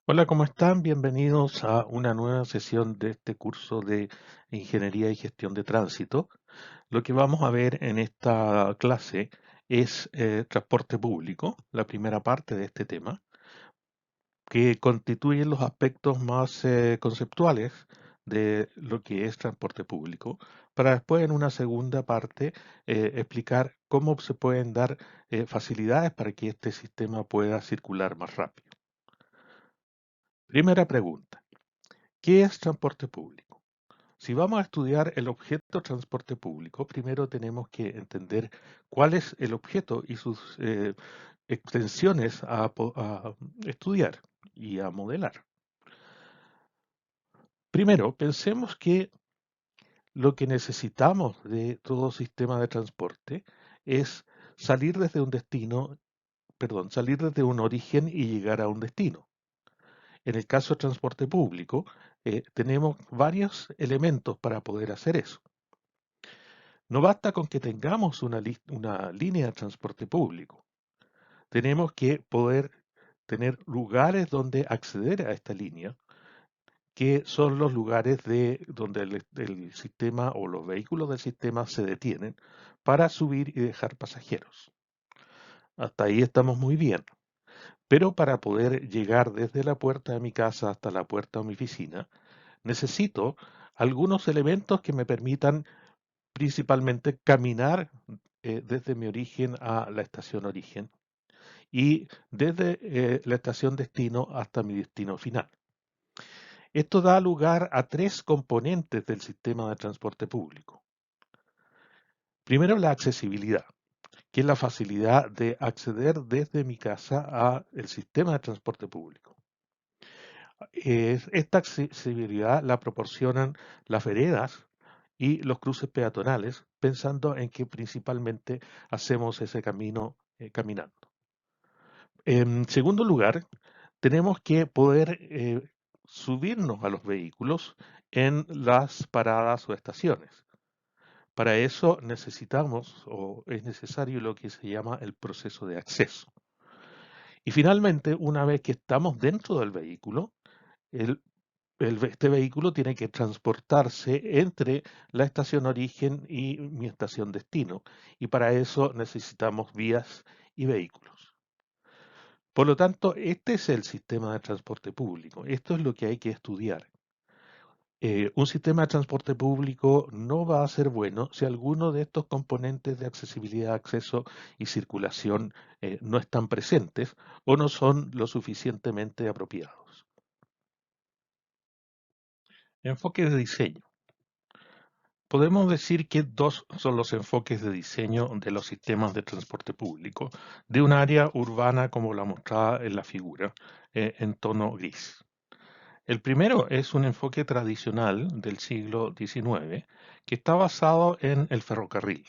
Hola, ¿cómo están? Bienvenidos a una nueva sesión de este curso de Ingeniería y Gestión de Tránsito. Lo que vamos a ver en esta clase es transporte público, la primera parte de este tema, que constituye los aspectos más conceptuales de lo que es transporte público, para después en una segunda parte explicar cómo se pueden dar facilidades para que este sistema pueda circular más rápido. Primera pregunta. ¿Qué es transporte público? Si vamos a estudiar el objeto transporte público, primero tenemos que entender cuál es el objeto y sus extensiones a estudiar y a modelar. Primero, pensemos que lo que necesitamos de todo sistema de transporte es salir desde un destino, perdón, salir desde un origen y llegar a un destino. En el caso de transporte público, tenemos varios elementos para poder hacer eso. No basta con que tengamos una línea de transporte público. Tenemos que poder tener lugares donde acceder a esta línea, que son los lugares donde el sistema o los vehículos del sistema se detienen para subir y dejar pasajeros. Hasta ahí estamos muy bien. Pero para poder llegar desde la puerta de mi casa hasta la puerta de mi oficina, necesito algunos elementos que me permitan principalmente caminar desde mi origen a la estación origen y desde la estación destino hasta mi destino final. Esto da lugar a tres componentes del sistema de transporte público. Primero, la accesibilidad, que es la facilidad de acceder desde mi casa al sistema de transporte público. Esta accesibilidad la proporcionan las veredas y los cruces peatonales, pensando en que principalmente hacemos ese camino caminando. En segundo lugar, tenemos que poder subirnos a los vehículos en las paradas o estaciones. Para eso necesitamos o es necesario lo que se llama el proceso de acceso. Y finalmente, una vez que estamos dentro del vehículo, el este vehículo tiene que transportarse entre la estación origen y mi estación destino, y para eso necesitamos vías y vehículos. Por lo tanto, este es el sistema de transporte público. Esto es lo que hay que estudiar. Un sistema de transporte público no va a ser bueno si alguno de estos componentes de accesibilidad, acceso y circulación no están presentes o no son lo suficientemente apropiados. Enfoque de diseño. Podemos decir que dos son los enfoques de diseño de los sistemas de transporte público, de un área urbana como la mostrada en la figura, en tono gris. El primero es un enfoque tradicional del siglo XIX que está basado en el ferrocarril.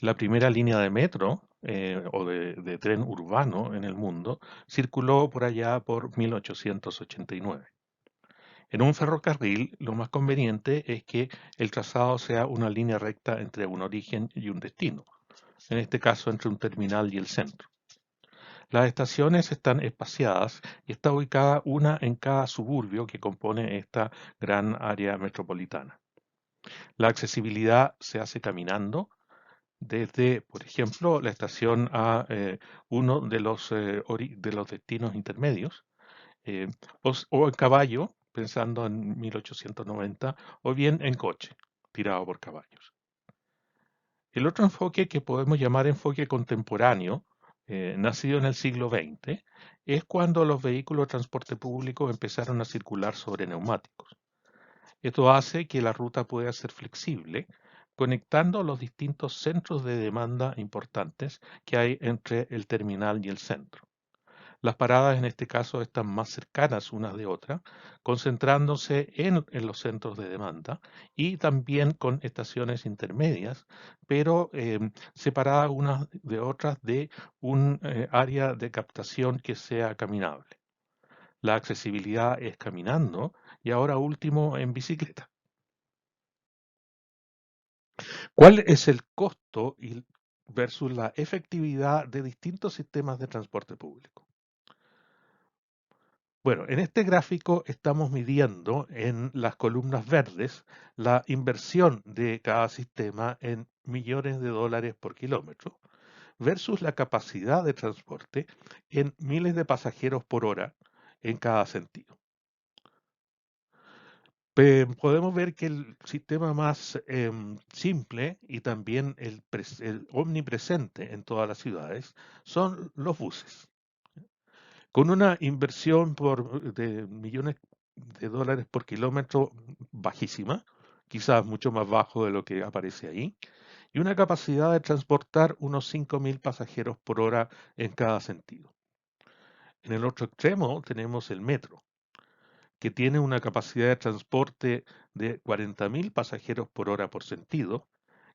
La primera línea de metro o de tren urbano en el mundo circuló por allá por 1889. En un ferrocarril, lo más conveniente es que el trazado sea una línea recta entre un origen y un destino, en este caso entre un terminal y el centro. Las estaciones están espaciadas y está ubicada una en cada suburbio que compone esta gran área metropolitana. La accesibilidad se hace caminando desde, por ejemplo, la estación a uno de los destinos intermedios, eh, o en caballo, pensando en 1890, o bien en coche, tirado por caballos. El otro enfoque que podemos llamar enfoque contemporáneo, nacido en el siglo XX, es cuando los vehículos de transporte público empezaron a circular sobre neumáticos. Esto hace que la ruta pueda ser flexible, conectando los distintos centros de demanda importantes que hay entre el terminal y el centro. Las paradas en este caso están más cercanas unas de otras, concentrándose en los centros de demanda y también con estaciones intermedias, pero separadas unas de otras de un área de captación que sea caminable. La accesibilidad es caminando y ahora último en bicicleta. ¿Cuál es el costo versus la efectividad de distintos sistemas de transporte público? Bueno, en este gráfico estamos midiendo en las columnas verdes la inversión de cada sistema en millones de dólares por kilómetro versus la capacidad de transporte en miles de pasajeros por hora en cada sentido. Podemos ver que el sistema más simple y también el omnipresente en todas las ciudades son los buses. Con una inversión de millones de dólares por kilómetro bajísima, quizás mucho más bajo de lo que aparece ahí, y una capacidad de transportar unos 5.000 pasajeros por hora en cada sentido. En el otro extremo tenemos el metro, que tiene una capacidad de transporte de 40.000 pasajeros por hora por sentido,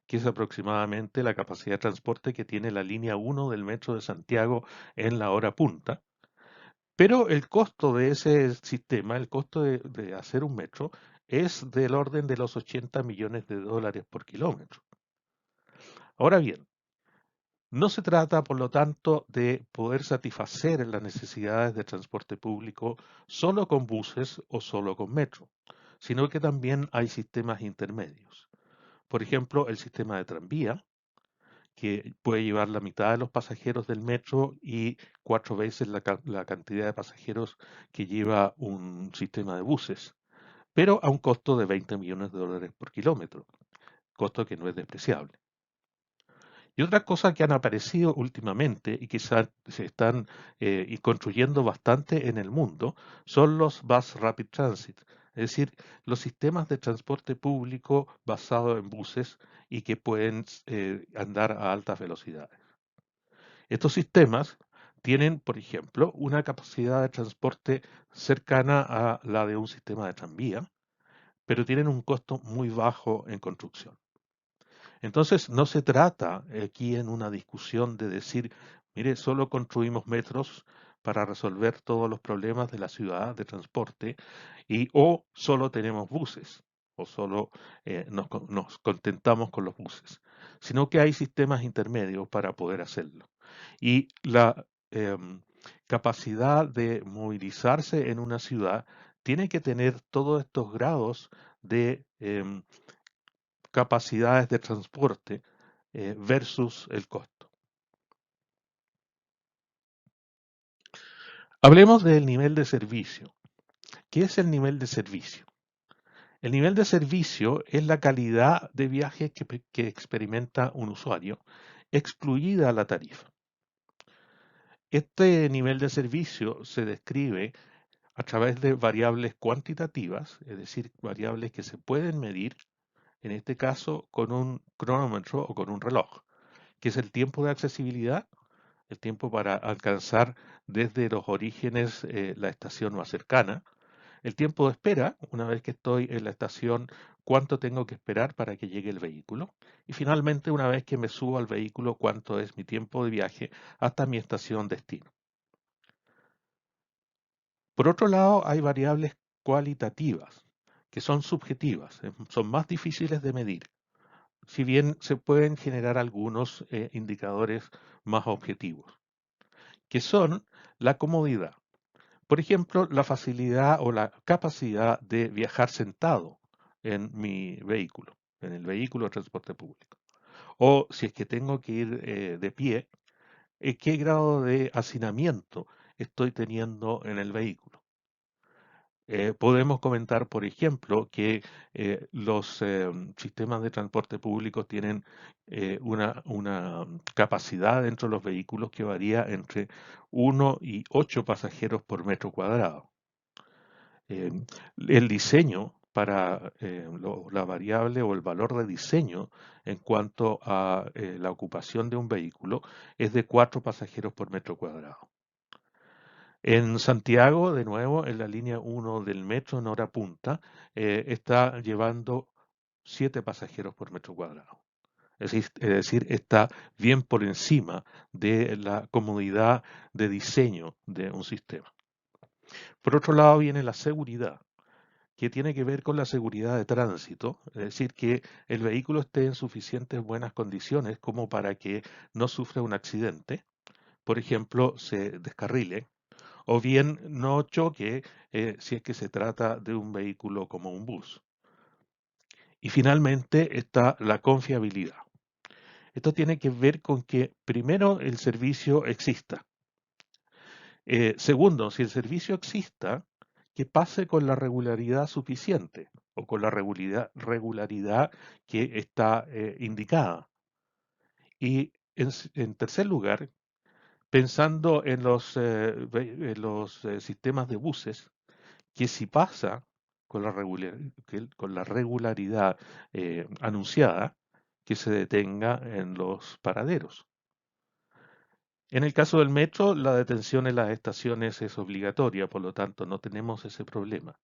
que es aproximadamente la capacidad de transporte que tiene la línea 1 del metro de Santiago en la hora punta. Pero el costo de ese sistema, el costo de hacer un metro, es del orden de los 80 millones de dólares por kilómetro. Ahora bien, no se trata, por lo tanto, de poder satisfacer las necesidades de transporte público solo con buses o solo con metro, sino que también hay sistemas intermedios. Por ejemplo, el sistema de tranvía, que puede llevar la mitad de los pasajeros del metro y 4 veces la cantidad de pasajeros que lleva un sistema de buses, pero a un costo de 20 millones de dólares por kilómetro, costo que no es despreciable. Y otra cosa que han aparecido últimamente y quizás se están y construyendo bastante en el mundo son los Bus Rapid Transit, es decir, los sistemas de transporte público basados en buses y que pueden andar a altas velocidades. Estos sistemas tienen, por ejemplo, una capacidad de transporte cercana a la de un sistema de tranvía, pero tienen un costo muy bajo en construcción. Entonces, no se trata aquí en una discusión de decir, mire, solo construimos metros para resolver todos los problemas de la ciudad de transporte o solo tenemos buses o solo nos contentamos con los buses, sino que hay sistemas intermedios para poder hacerlo. Y la capacidad de movilizarse en una ciudad tiene que tener todos estos grados de capacidades de transporte versus el costo. Hablemos del nivel de servicio. ¿Qué es el nivel de servicio? El nivel de servicio es la calidad de viaje que experimenta un usuario, excluida la tarifa. Este nivel de servicio se describe a través de variables cuantitativas, es decir, variables que se pueden medir, en este caso con un cronómetro o con un reloj, que es el tiempo de accesibilidad, el tiempo para alcanzar desde los orígenes la estación más cercana, el tiempo de espera, una vez que estoy en la estación, cuánto tengo que esperar para que llegue el vehículo, y finalmente, una vez que me subo al vehículo, cuánto es mi tiempo de viaje hasta mi estación destino. Por otro lado, hay variables cualitativas, que son subjetivas, son más difíciles de medir, si bien se pueden generar algunos indicadores más objetivos, que son la comodidad. Por ejemplo, la facilidad o la capacidad de viajar sentado en mi vehículo, en el vehículo de transporte público. O si es que tengo que ir de pie, ¿qué grado de hacinamiento estoy teniendo en el vehículo? Podemos comentar, por ejemplo, que los sistemas de transporte público tienen una capacidad dentro de los vehículos que varía entre 1 y 8 pasajeros por metro cuadrado. Eh, el diseño para la variable o el valor de diseño en cuanto a la ocupación de un vehículo es de 4 pasajeros por metro cuadrado. En Santiago, de nuevo, en la línea 1 del metro en hora punta, está llevando 7 pasajeros por metro cuadrado. Es decir, está bien por encima de la comodidad de diseño de un sistema. Por otro lado viene la seguridad, que tiene que ver con la seguridad de tránsito, es decir, que el vehículo esté en suficientes buenas condiciones como para que no sufra un accidente, por ejemplo, se descarrile o bien no choque si es que se trata de un vehículo como un bus. Y finalmente está la confiabilidad. Esto tiene que ver con que primero el servicio exista. Segundo, si el servicio exista, que pase con la regularidad suficiente o con la regularidad que está indicada. Y en tercer lugar, pensando en los sistemas de buses, que si pasa con la regularidad anunciada, que se detenga en los paraderos. En el caso del metro, la detención en las estaciones es obligatoria, por lo tanto no tenemos ese problema.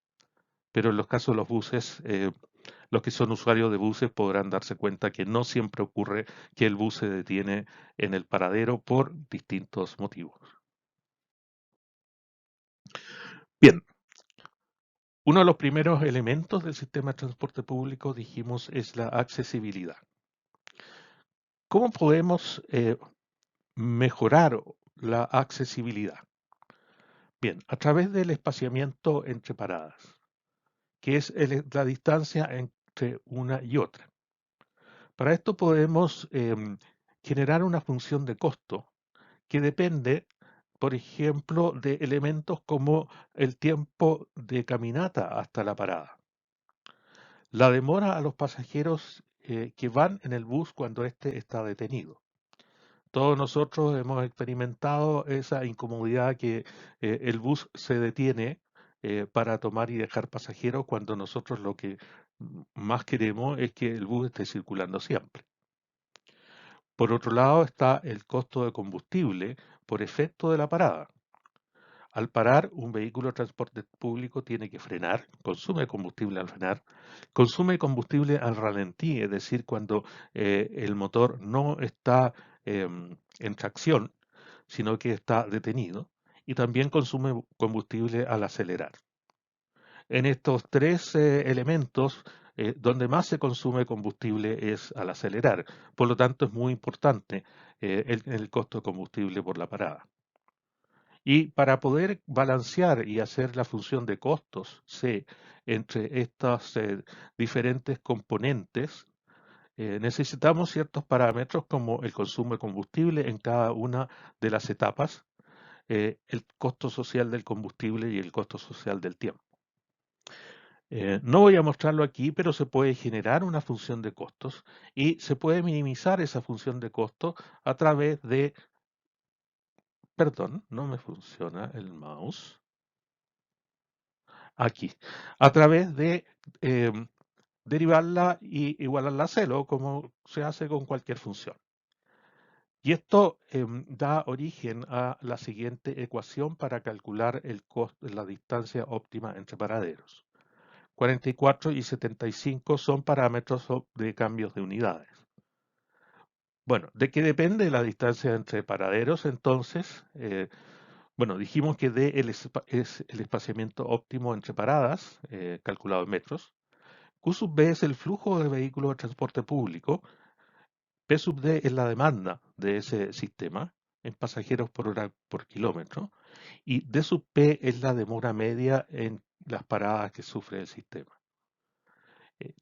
Pero en los casos de los buses, los que son usuarios de buses podrán darse cuenta que no siempre ocurre que el bus se detiene en el paradero por distintos motivos. Bien, uno de los primeros elementos del sistema de transporte público, dijimos, es la accesibilidad. ¿Cómo podemos mejorar la accesibilidad? Bien, a través del espaciamiento entre paradas, que es la distancia entre una y otra. Para esto podemos generar una función de costo que depende, por ejemplo, de elementos como el tiempo de caminata hasta la parada, la demora a los pasajeros que van en el bus cuando éste está detenido. Todos nosotros hemos experimentado esa incomodidad que el bus se detiene para tomar y dejar pasajeros cuando nosotros lo que más queremos es que el bus esté circulando siempre. Por otro lado está el costo de combustible por efecto de la parada. Al parar, un vehículo de transporte público tiene que frenar, consume combustible al frenar, consume combustible al ralentí, es decir, cuando el motor no está en tracción, sino que está detenido, y también consume combustible al acelerar. En estos tres elementos, donde más se consume combustible es al acelerar. Por lo tanto, es muy importante el costo de combustible por la parada. Y para poder balancear y hacer la función de costos C entre estas diferentes componentes, necesitamos ciertos parámetros como el consumo de combustible en cada una de las etapas, el costo social del combustible y el costo social del tiempo. No voy a mostrarlo aquí, pero se puede generar una función de costos y se puede minimizar esa función de costos a través de, perdón, no me funciona el mouse, aquí, a través de derivarla y igualarla a cero, como se hace con cualquier función. Y esto da origen a la siguiente ecuación para calcular el costo, la distancia óptima entre paraderos. 44 y 75 son parámetros de cambios de unidades. Bueno, ¿de qué depende la distancia entre paraderos entonces? Bueno, dijimos que D es el espaciamiento óptimo entre paradas, calculado en metros. Q sub B es el flujo de vehículos de transporte público. P sub D es la demanda de ese sistema en pasajeros por hora por kilómetro. Y D sub P es la demora media en las paradas que sufre el sistema.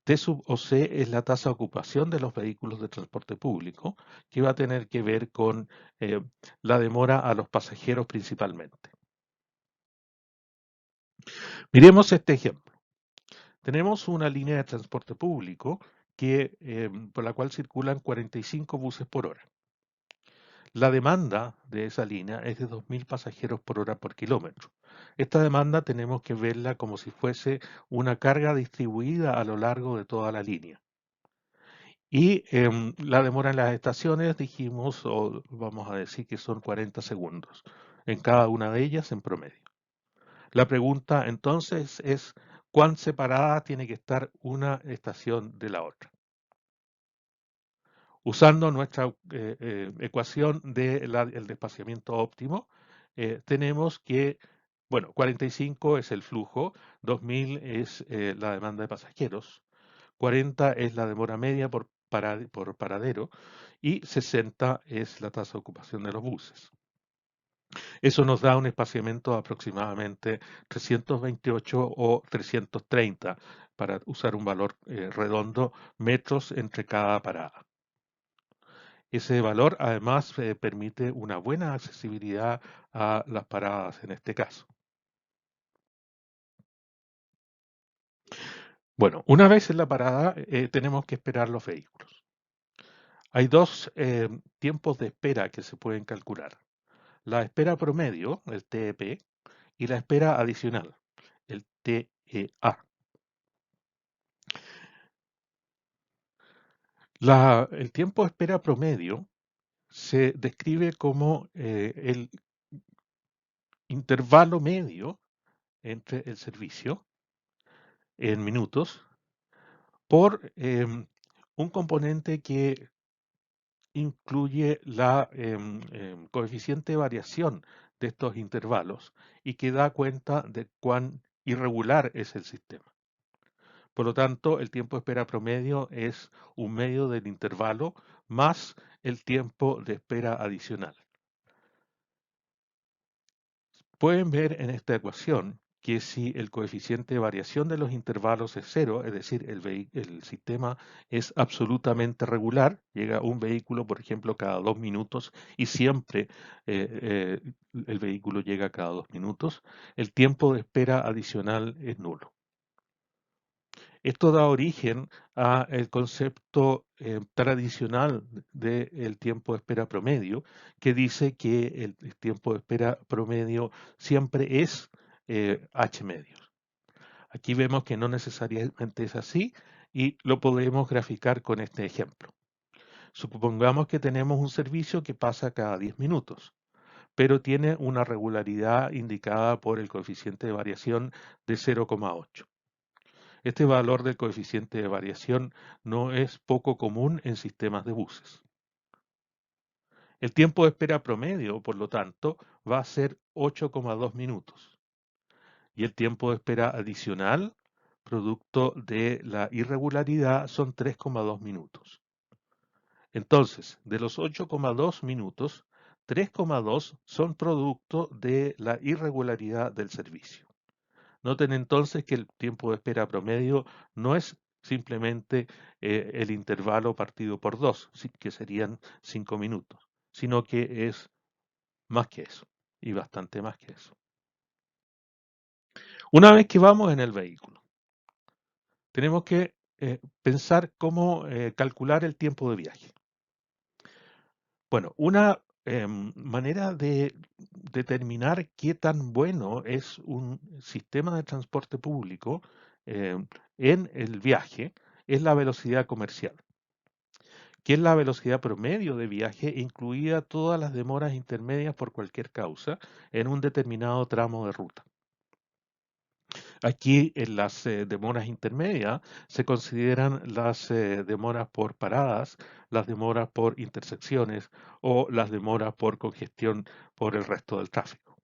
T sub o C es la tasa de ocupación de los vehículos de transporte público, que va a tener que ver con eh, la demora a los pasajeros principalmente. Miremos este ejemplo. Tenemos una línea de transporte público por la cual circulan 45 buses por hora. La demanda de esa línea es de 2.000 pasajeros por hora por kilómetro. Esta demanda tenemos que verla como si fuese una carga distribuida a lo largo de toda la línea. Y la demora en las estaciones, dijimos, o vamos a decir que son 40 segundos, en cada una de ellas en promedio. La pregunta entonces es, ¿cuán separada tiene que estar una estación de la otra? Usando nuestra ecuación del despaciamiento óptimo, tenemos que, bueno, 45 es el flujo, 2000 es la demanda de pasajeros, 40 es la demora media por paradero y 60 es la tasa de ocupación de los buses. Eso nos da un espaciamiento de aproximadamente 328 o 330, para usar un valor redondo, metros entre cada parada. Ese valor además permite una buena accesibilidad a las paradas en este caso. Bueno, una vez en la parada tenemos que esperar los vehículos. Hay dos tiempos de espera que se pueden calcular. La espera promedio, el TEP, y la espera adicional, el TEA. El tiempo de espera promedio se describe como el intervalo medio entre el servicio en minutos por un componente que incluye la coeficiente de variación de estos intervalos y que da cuenta de cuán irregular es el sistema. Por lo tanto, el tiempo de espera promedio es un medio del intervalo más el tiempo de espera adicional. Pueden ver en esta ecuación que si el coeficiente de variación de los intervalos es cero, es decir, el sistema es absolutamente regular, llega un vehículo, por ejemplo, cada 2 minutos y siempre el vehículo llega cada 2 minutos, el tiempo de espera adicional es nulo. Esto da origen a el concepto tradicional del tiempo de espera promedio, que dice que el tiempo de espera promedio siempre es h medios. Aquí vemos que no necesariamente es así y lo podemos graficar con este ejemplo. Supongamos que tenemos un servicio que pasa cada 10 minutos, pero tiene una regularidad indicada por el coeficiente de variación de 0,8. Este valor del coeficiente de variación no es poco común en sistemas de buses. El tiempo de espera promedio, por lo tanto, va a ser 8,2 minutos. Y el tiempo de espera adicional, producto de la irregularidad, son 3,2 minutos. Entonces, de los 8,2 minutos, 3,2 son producto de la irregularidad del servicio. Noten entonces que el tiempo de espera promedio no es simplemente el intervalo partido por 2, que serían 5 minutos, sino que es más que eso, y bastante más que eso. Una vez que vamos en el vehículo, tenemos que pensar cómo calcular el tiempo de viaje. Bueno, una manera de determinar qué tan bueno es un sistema de transporte público en el viaje es la velocidad comercial, que es la velocidad promedio de viaje, incluida todas las demoras intermedias por cualquier causa en un determinado tramo de ruta. Aquí en las demoras intermedias se consideran las demoras por paradas, las demoras por intersecciones o las demoras por congestión por el resto del tráfico.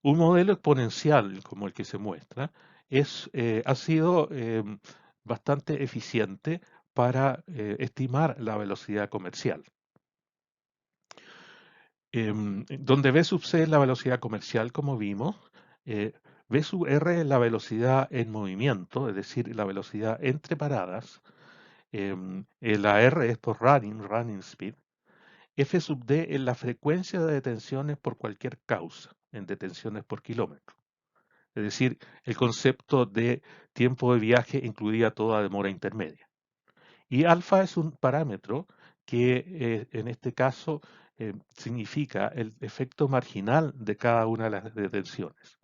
Un modelo exponencial como el que se muestra ha sido bastante eficiente para estimar la velocidad comercial. Donde V sub C es la velocidad comercial, como vimos, eh, V sub R es la velocidad en movimiento, es decir, la velocidad entre paradas. La R es por running speed. F sub D es la frecuencia de detenciones por cualquier causa, en detenciones por kilómetro. Es decir, el concepto de tiempo de viaje incluía toda demora intermedia. Y alfa es un parámetro que en este caso significa el efecto marginal de cada una de las detenciones.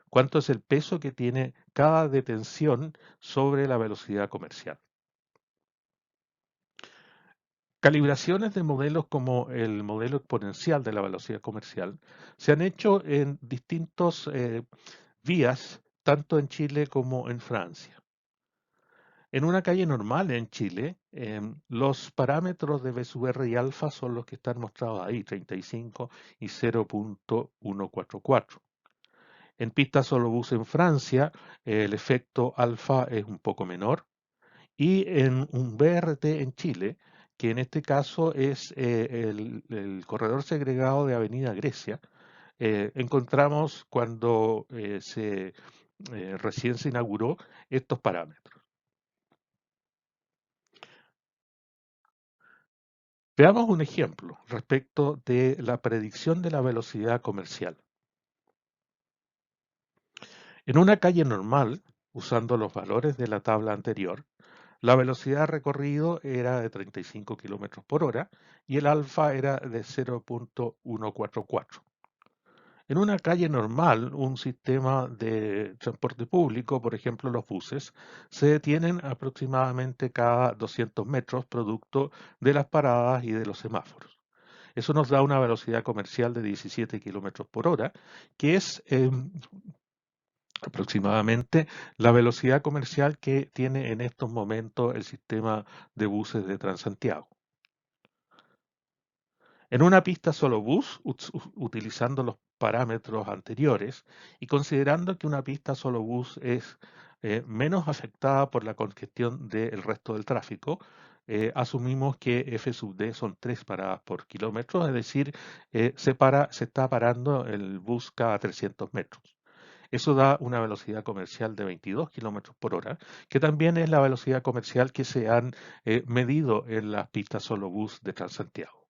¿Cuánto es el peso que tiene cada detención sobre la velocidad comercial? Calibraciones de modelos como el modelo exponencial de la velocidad comercial se han hecho en distintos vías, tanto en Chile como en Francia. En una calle normal en Chile, los parámetros de B sub R y alfa son los que están mostrados ahí, 35 y 0,144. En pista solo bus en Francia, el efecto alfa es un poco menor. Y en un BRT en Chile, que en este caso es el corredor segregado de Avenida Grecia. Encontramos cuando recién se inauguró estos parámetros. Veamos un ejemplo respecto de la predicción de la velocidad comercial. En una calle normal, usando los valores de la tabla anterior, la velocidad recorrido era de 35 kilómetros por hora y el alfa era de 0.144. En una calle normal, un sistema de transporte público, por ejemplo los buses, se detienen aproximadamente cada 200 metros producto de las paradas y de los semáforos. Eso nos da una velocidad comercial de 17 kilómetros por hora, que es aproximadamente la velocidad comercial que tiene en estos momentos el sistema de buses de Transantiago. En una pista solo bus, utilizando los parámetros anteriores y considerando que una pista solo bus es menos afectada por la congestión del resto del tráfico, asumimos que F sub D son 3 paradas por kilómetro, es decir, se está parando el bus cada 300 metros. Eso da una velocidad comercial de 22 kilómetros por hora, que también es la velocidad comercial que se han medido en las pistas solo bus de Transantiago.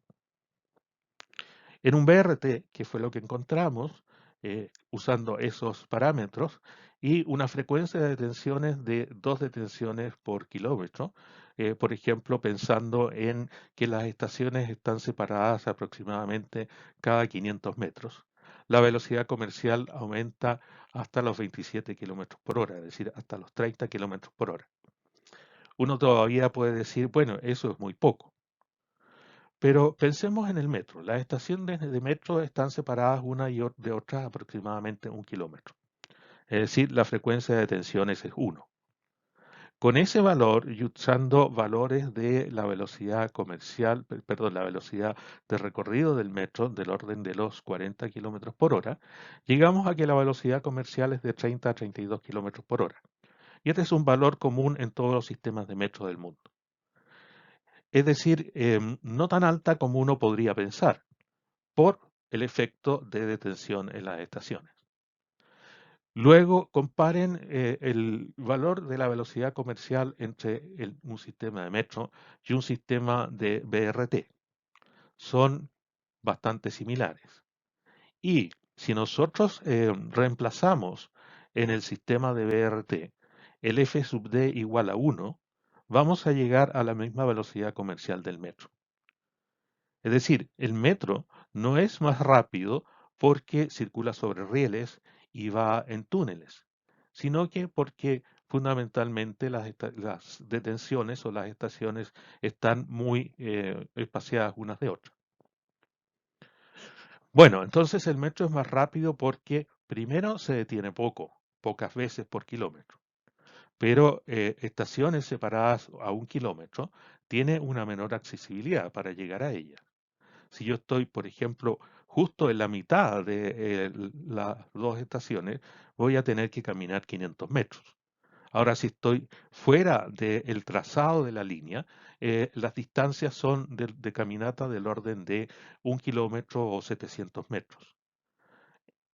En un BRT, que fue lo que encontramos, usando esos parámetros, y una frecuencia de detenciones de 2 detenciones por kilómetro, por ejemplo, pensando en que las estaciones están separadas aproximadamente cada 500 metros. La velocidad comercial aumenta hasta los 27 kilómetros por hora, es decir, hasta los 30 kilómetros por hora. Uno todavía puede decir, bueno, eso es muy poco. Pero pensemos en el metro. Las estaciones de metro están separadas una de otra aproximadamente 1 kilómetro. Es decir, la frecuencia de detenciones es 1. Con ese valor y usando valores de la velocidad comercial, perdón, la velocidad de recorrido del metro del orden de los 40 kilómetros por hora, llegamos a que la velocidad comercial es de 30 a 32 kilómetros por hora. Y este es un valor común en todos los sistemas de metro del mundo. Es decir, no tan alta como uno podría pensar, por el efecto de detención en las estaciones. Luego comparen el valor de la velocidad comercial entre un sistema de metro y un sistema de BRT. Son bastante similares. Y si nosotros reemplazamos en el sistema de BRT el F sub D igual a 1, vamos a llegar a la misma velocidad comercial del metro. Es decir, el metro no es más rápido porque circula sobre rieles y va en túneles, sino que porque fundamentalmente las detenciones o las estaciones están muy espaciadas unas de otras. Bueno, entonces el metro es más rápido porque primero se detiene pocas veces por kilómetro, pero estaciones separadas a 1 kilómetro tiene una menor accesibilidad para llegar a ellas. Si yo estoy, por ejemplo, justo en la mitad de las dos estaciones, voy a tener que caminar 500 metros. Ahora, si estoy fuera del trazado de la línea, las distancias son de caminata del orden de 1 kilómetro o 700 metros.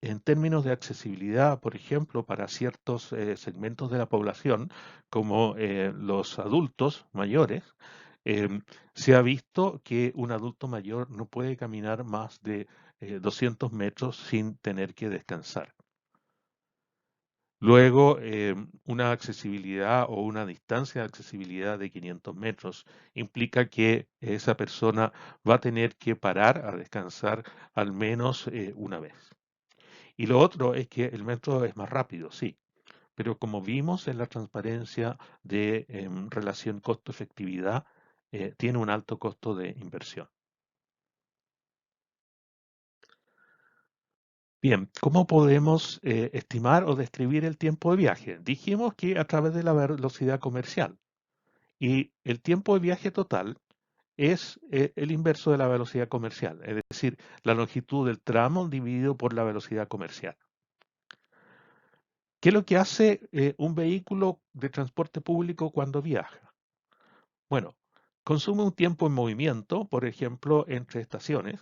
En términos de accesibilidad, por ejemplo, para ciertos segmentos de la población, como los adultos mayores, se ha visto que un adulto mayor no puede caminar más de 200 metros sin tener que descansar. Luego, una accesibilidad o una distancia de accesibilidad de 500 metros implica que esa persona va a tener que parar a descansar al menos una vez. Y lo otro es que el metro es más rápido, sí, pero como vimos en la transparencia de relación costo-efectividad, tiene un alto costo de inversión. Bien, ¿cómo podemos estimar o describir el tiempo de viaje? Dijimos que a través de la velocidad comercial. Y el tiempo de viaje total es el inverso de la velocidad comercial, es decir, la longitud del tramo dividido por la velocidad comercial. ¿Qué es lo que hace un vehículo de transporte público cuando viaja? Bueno, Consume un tiempo en movimiento, por ejemplo, entre estaciones.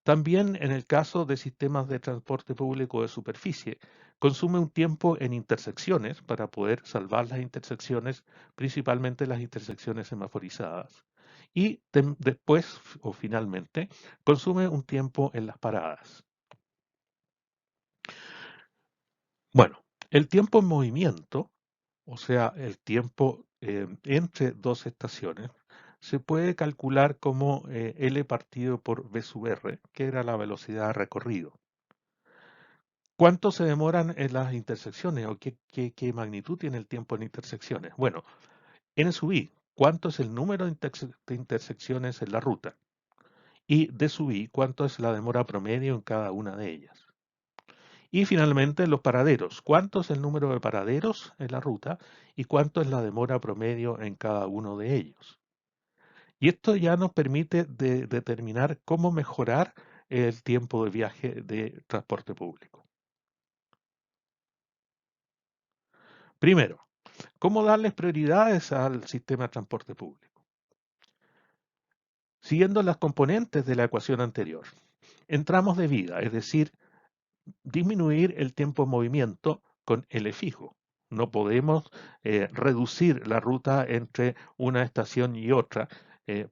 También en el caso de sistemas de transporte público de superficie, consume un tiempo en intersecciones para poder salvar las intersecciones, principalmente las intersecciones semaforizadas. Y después o finalmente, consume un tiempo en las paradas. Bueno, el tiempo en movimiento, o sea, el tiempo entre dos estaciones, se puede calcular como L partido por V sub R, que era la velocidad de recorrido. ¿Cuánto se demoran en las intersecciones o qué magnitud tiene el tiempo en intersecciones? Bueno, N sub I, ¿cuánto es el número de intersecciones en la ruta? Y D sub I, ¿cuánto es la demora promedio en cada una de ellas? Y finalmente los paraderos, ¿cuánto es el número de paraderos en la ruta y cuánto es la demora promedio en cada uno de ellos? Y esto ya nos permite determinar cómo mejorar el tiempo de viaje de transporte público. Primero, ¿cómo darles prioridades al sistema de transporte público? Siguiendo las componentes de la ecuación anterior, en tramos de vida, es decir, disminuir el tiempo en movimiento con L fijo. No podemos reducir la ruta entre una estación y otra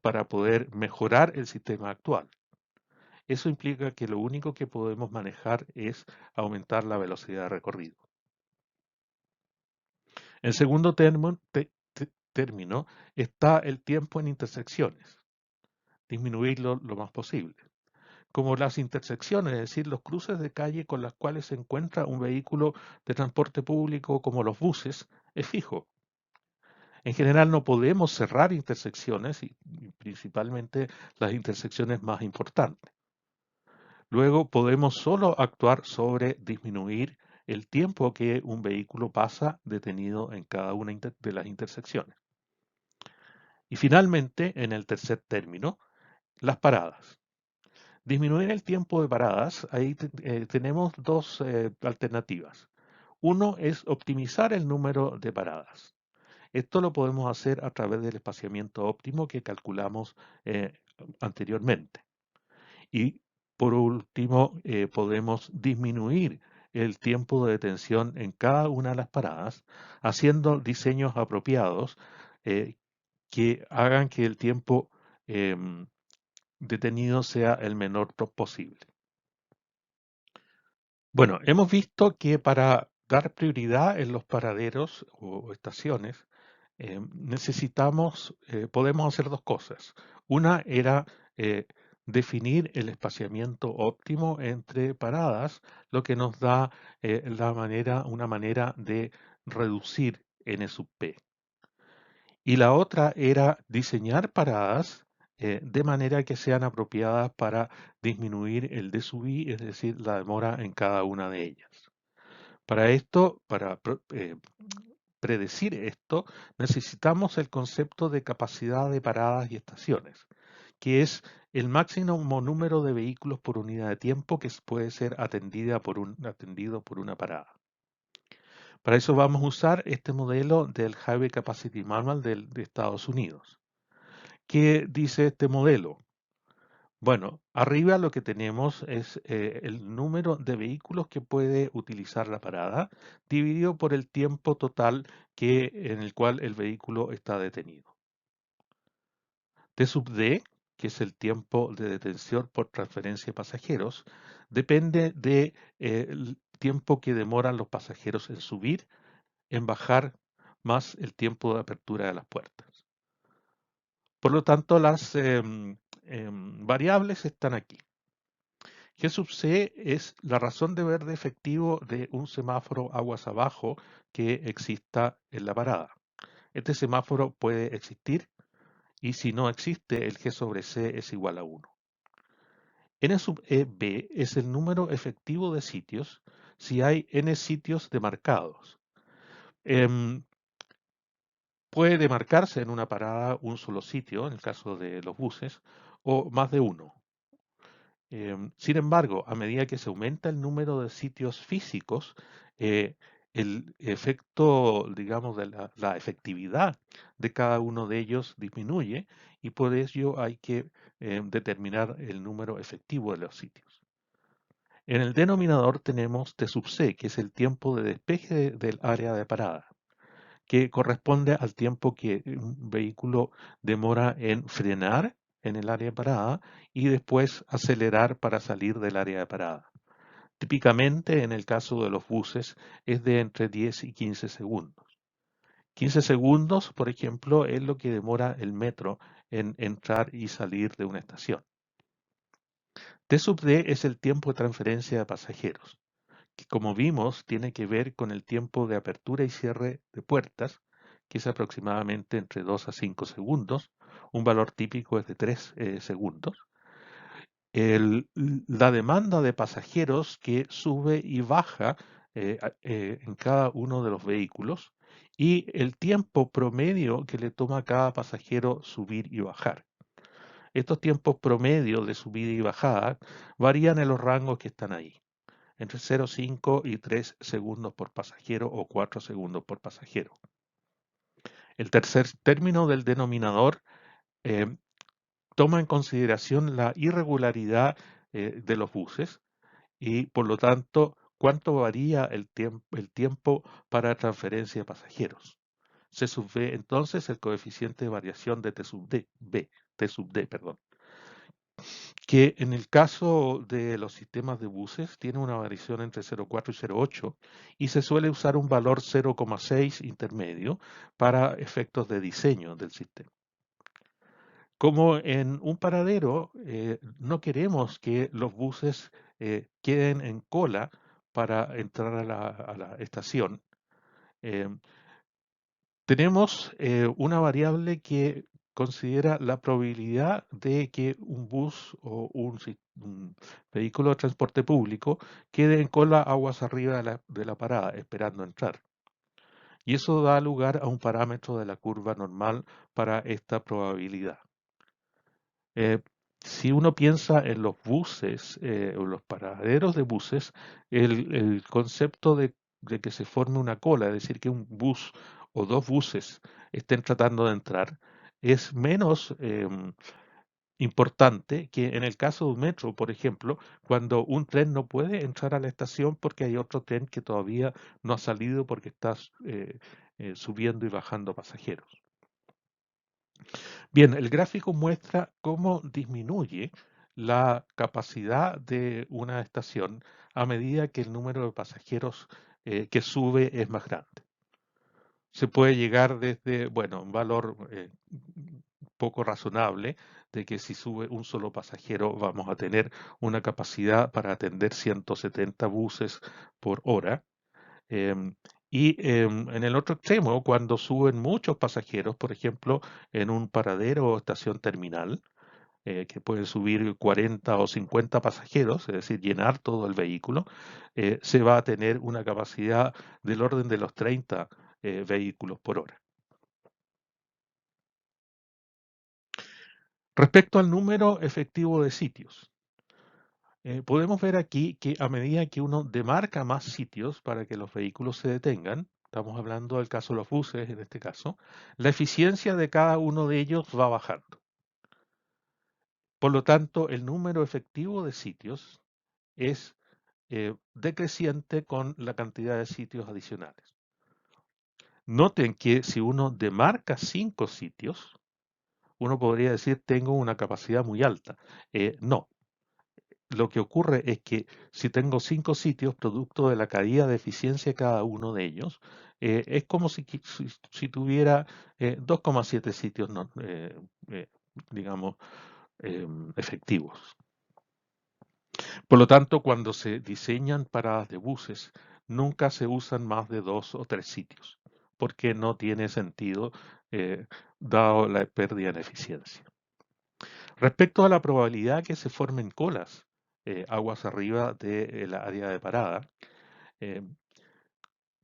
para poder mejorar el sistema actual. Eso implica que lo único que podemos manejar es aumentar la velocidad de recorrido. En segundo término está el tiempo en intersecciones, disminuirlo lo más posible. Como las intersecciones, es decir, los cruces de calle con las cuales se encuentra un vehículo de transporte público como los buses, es fijo. En general no podemos cerrar intersecciones y principalmente las intersecciones más importantes. Luego podemos solo actuar sobre disminuir el tiempo que un vehículo pasa detenido en cada una de las intersecciones. Y finalmente, en el tercer término, las paradas. Disminuir el tiempo de paradas, ahí tenemos dos alternativas. Uno es optimizar el número de paradas. Esto lo podemos hacer a través del espaciamiento óptimo que calculamos anteriormente. Y por último, podemos disminuir el tiempo de detención en cada una de las paradas, haciendo diseños apropiados eh, que hagan que el tiempo em, detenido sea el menor posible. Bueno, hemos visto que para dar prioridad en los paraderos o estaciones, podemos hacer dos cosas. Una era eh, definir el espaciamiento óptimo entre paradas, lo que nos da una manera de reducir N sub P. Y la otra era diseñar paradas de manera que sean apropiadas para disminuir el D sub I, es decir, la demora en cada una de ellas. Para esto, para predecir esto, necesitamos el concepto de capacidad de paradas y estaciones, que es el máximo número de vehículos por unidad de tiempo que puede ser atendido por una parada. Para eso vamos a usar este modelo del Highway Capacity Manual de Estados Unidos. ¿Qué dice este modelo? Bueno, arriba lo que tenemos es el número de vehículos que puede utilizar la parada dividido por el tiempo total en el cual el vehículo está detenido. T sub D, que es el tiempo de detención por transferencia de pasajeros, depende del tiempo que demoran los pasajeros en subir, en bajar, más el tiempo de apertura de las puertas. Por lo tanto, las variables están aquí. G sub C es la razón de verde efectivo de un semáforo aguas abajo que exista en la parada. Este semáforo puede existir y si no existe, el G sobre C es igual a 1. N sub E B es el número efectivo de sitios si hay N sitios demarcados. Puede demarcarse en una parada un solo sitio, en el caso de los buses, o más de uno. Sin embargo, a medida que se aumenta el número de sitios físicos, eh, el efecto, digamos, de la efectividad de cada uno de ellos disminuye y por ello hay que determinar el número efectivo de los sitios. En el denominador tenemos T sub C, que es el tiempo de despeje del área de parada, que corresponde al tiempo que un vehículo demora en frenar en el área de parada y después acelerar para salir del área de parada. Típicamente, en el caso de los buses, es de entre 10 y 15 segundos. 15 segundos, por ejemplo, es lo que demora el metro en entrar y salir de una estación. T sub D es el tiempo de transferencia de pasajeros, que como vimos tiene que ver con el tiempo de apertura y cierre de puertas, que es aproximadamente entre 2 a 5 segundos. Un valor típico es de 3 segundos. La demanda de pasajeros que sube y baja en cada uno de los vehículos y el tiempo promedio que le toma a cada pasajero subir y bajar. Estos tiempos promedio de subida y bajada varían en los rangos que están ahí, entre 0,5 y 3 segundos por pasajero o 4 segundos por pasajero. El tercer término del denominador eh, toma en consideración la irregularidad de los buses y por lo tanto cuánto varía el tiempo para transferencia de pasajeros. Se sub V entonces el coeficiente de variación de T sub D, T sub D, perdón, que en el caso de los sistemas de buses tiene una variación entre 0,4 y 0,8 y se suele usar un valor 0,6 intermedio para efectos de diseño del sistema. Como en un paradero, no queremos que los buses queden en cola para entrar a la estación. Eh, tenemos una variable que considera la probabilidad de que un bus o un vehículo de transporte público quede en cola aguas arriba de la parada, esperando entrar. Y eso da lugar a un parámetro de la curva normal para esta probabilidad. Eh, si uno piensa en los buses o los paraderos de buses, el concepto de que se forme una cola, es decir, que un bus o dos buses estén tratando de entrar, es menos importante que en el caso de un metro, por ejemplo, cuando un tren no puede entrar a la estación porque hay otro tren que todavía no ha salido porque está subiendo y bajando pasajeros. Bien, el gráfico muestra cómo disminuye la capacidad de una estación a medida que el número de pasajeros que sube es más grande. Se puede llegar desde, bueno, un valor poco razonable de que si sube un solo pasajero vamos a tener una capacidad para atender 170 buses por hora. Em, en el otro extremo, cuando suben muchos pasajeros, por ejemplo, en un paradero o estación terminal, que pueden subir 40 o 50 pasajeros, es decir, llenar todo el vehículo, se va a tener una capacidad del orden de los 30 vehículos por hora. Respecto al número efectivo de sitios, podemos ver aquí que a medida que uno demarca más sitios para que los vehículos se detengan, estamos hablando del caso de los buses en este caso, la eficiencia de cada uno de ellos va bajando. Por lo tanto, el número efectivo de sitios es decreciente con la cantidad de sitios adicionales. Noten que si uno demarca 5 sitios, uno podría decir tengo una capacidad muy alta. No, lo que ocurre es que si tengo 5 sitios, producto de la caída de eficiencia de cada uno de ellos, es como si tuviera 2,7 sitios, eh, digamos, efectivos. Por lo tanto, cuando se diseñan paradas de buses, nunca se usan más de 2 o 3 sitios, porque no tiene sentido eh, dado la pérdida en eficiencia. Respecto a la probabilidad que se formen colas aguas arriba del área de parada, eh,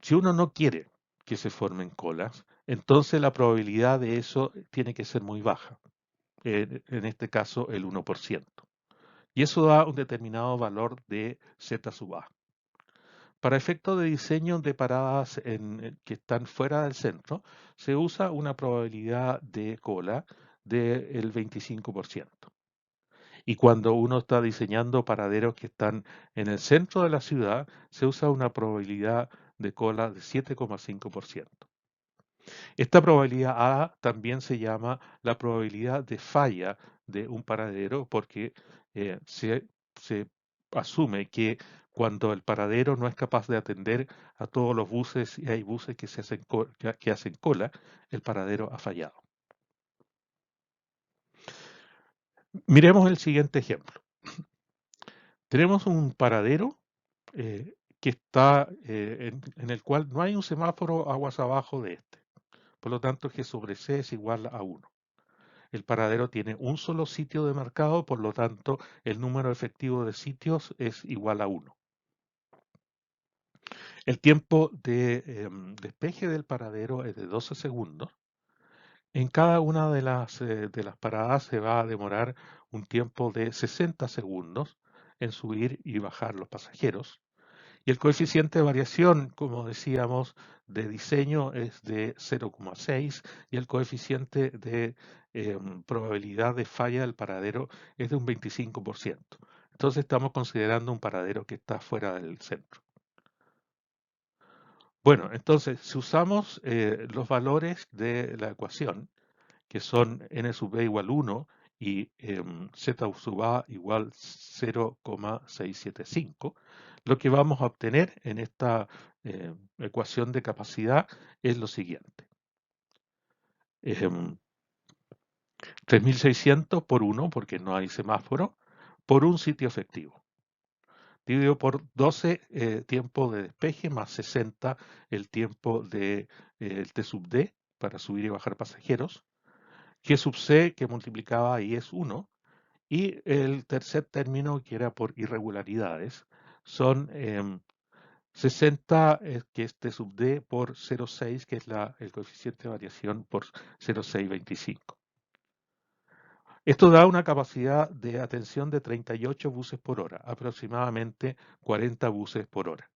si uno no quiere que se formen colas, entonces la probabilidad de eso tiene que ser muy baja, en este caso el 1%. Y eso da un determinado valor de Z sub A. Para efectos de diseño de paradas que están fuera del centro, se usa una probabilidad de cola del 25%. Y cuando uno está diseñando paraderos que están en el centro de la ciudad, se usa una probabilidad de cola de 7,5%. Esta probabilidad A también se llama la probabilidad de falla de un paradero porque se asume que cuando el paradero no es capaz de atender a todos los buses y hay buses que, que hacen cola, el paradero ha fallado. Miremos el siguiente ejemplo. Tenemos un paradero que está en el cual no hay un semáforo aguas abajo de este. Por lo tanto, G sobre C es igual a 1. El paradero tiene un solo sitio de mercado, por lo tanto, el número efectivo de sitios es igual a 1. El tiempo de despeje del paradero es de 12 segundos. En cada una de las paradas se va a demorar un tiempo de 60 segundos en subir y bajar los pasajeros. Y el coeficiente de variación, como decíamos, de diseño es de 0,6 y el coeficiente de probabilidad de falla del paradero es de un 25%. Entonces estamos considerando un paradero que está fuera del centro. Bueno, entonces si usamos los valores de la ecuación, que son n sub b igual 1 y z sub a igual 0,675, lo que vamos a obtener en esta ecuación de capacidad es lo siguiente. 3.600 por 1, porque no hay semáforo, por un sitio efectivo. Dividido por 12 tiempo de despeje más 60 el tiempo de el T sub D para subir y bajar pasajeros. G sub C que multiplicaba ahí es 1. Y el tercer término, que era por irregularidades, son 60, que es T sub D, por 0,6, que es el coeficiente de variación por 0,625. Esto da una capacidad de atención de 38 buses por hora, aproximadamente 40 buses por hora.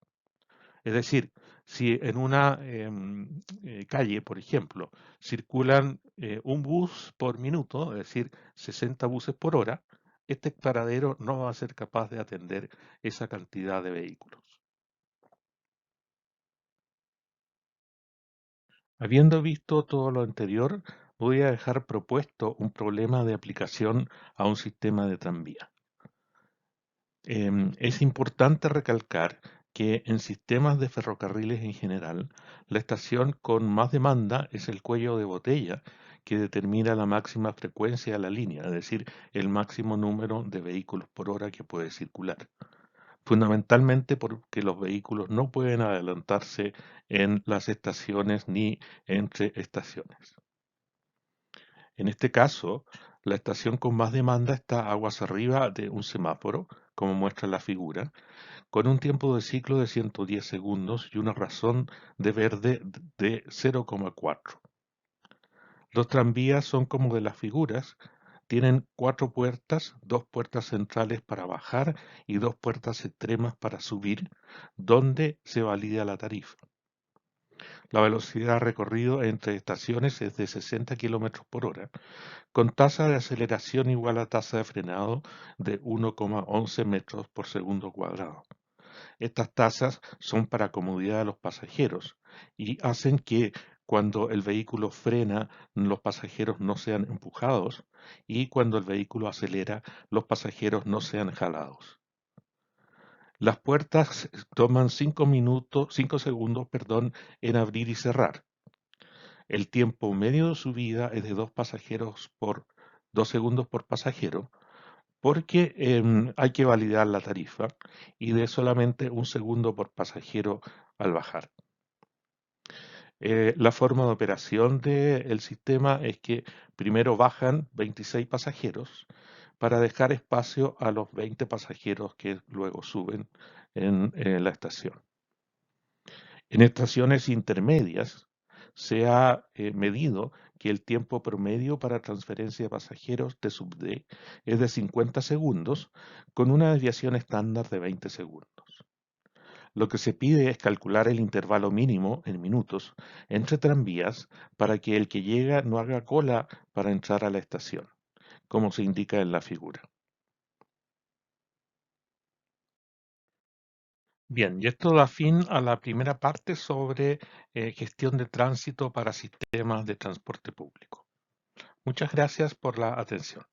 Es decir, si en una calle, por ejemplo, circulan un bus por minuto, es decir, 60 buses por hora, este paradero no va a ser capaz de atender esa cantidad de vehículos. Habiendo visto todo lo anterior, voy a dejar propuesto un problema de aplicación a un sistema de tranvía. Es importante recalcar que en sistemas de ferrocarriles en general, la estación con más demanda es el cuello de botella que determina la máxima frecuencia de la línea, es decir, el máximo número de vehículos por hora que puede circular. Fundamentalmente porque los vehículos no pueden adelantarse en las estaciones ni entre estaciones. En este caso, la estación con más demanda está aguas arriba de un semáforo, como muestra la figura, con un tiempo de ciclo de 110 segundos y una razón de verde de 0,4. Los tranvías son como de las figuras, tienen 4 puertas, 2 puertas centrales para bajar y 2 puertas extremas para subir, donde se valida la tarifa. La velocidad recorrido entre estaciones es de 60 km por hora, con tasa de aceleración igual a tasa de frenado de 1,11 metros por segundo cuadrado. Estas tasas son para comodidad de los pasajeros y hacen que cuando el vehículo frena, los pasajeros no sean empujados y cuando el vehículo acelera, los pasajeros no sean jalados. Las puertas toman 5 segundos, en abrir y cerrar. El tiempo medio de subida es de 2 segundos por pasajero, porque hay que validar la tarifa y de solamente 1 segundo por pasajero al bajar. La forma de operación del sistema es que primero bajan 26 pasajeros para dejar espacio a los 20 pasajeros que luego suben en la estación. En estaciones intermedias se ha medido que el tiempo promedio para transferencia de pasajeros de sub D es de 50 segundos con una desviación estándar de 20 segundos. Lo que se pide es calcular el intervalo mínimo, en minutos, entre tranvías para que el que llega no haga cola para entrar a la estación, como se indica en la figura. Bien, y esto da fin a la primera parte sobre gestión de tránsito para sistemas de transporte público. Muchas gracias por la atención.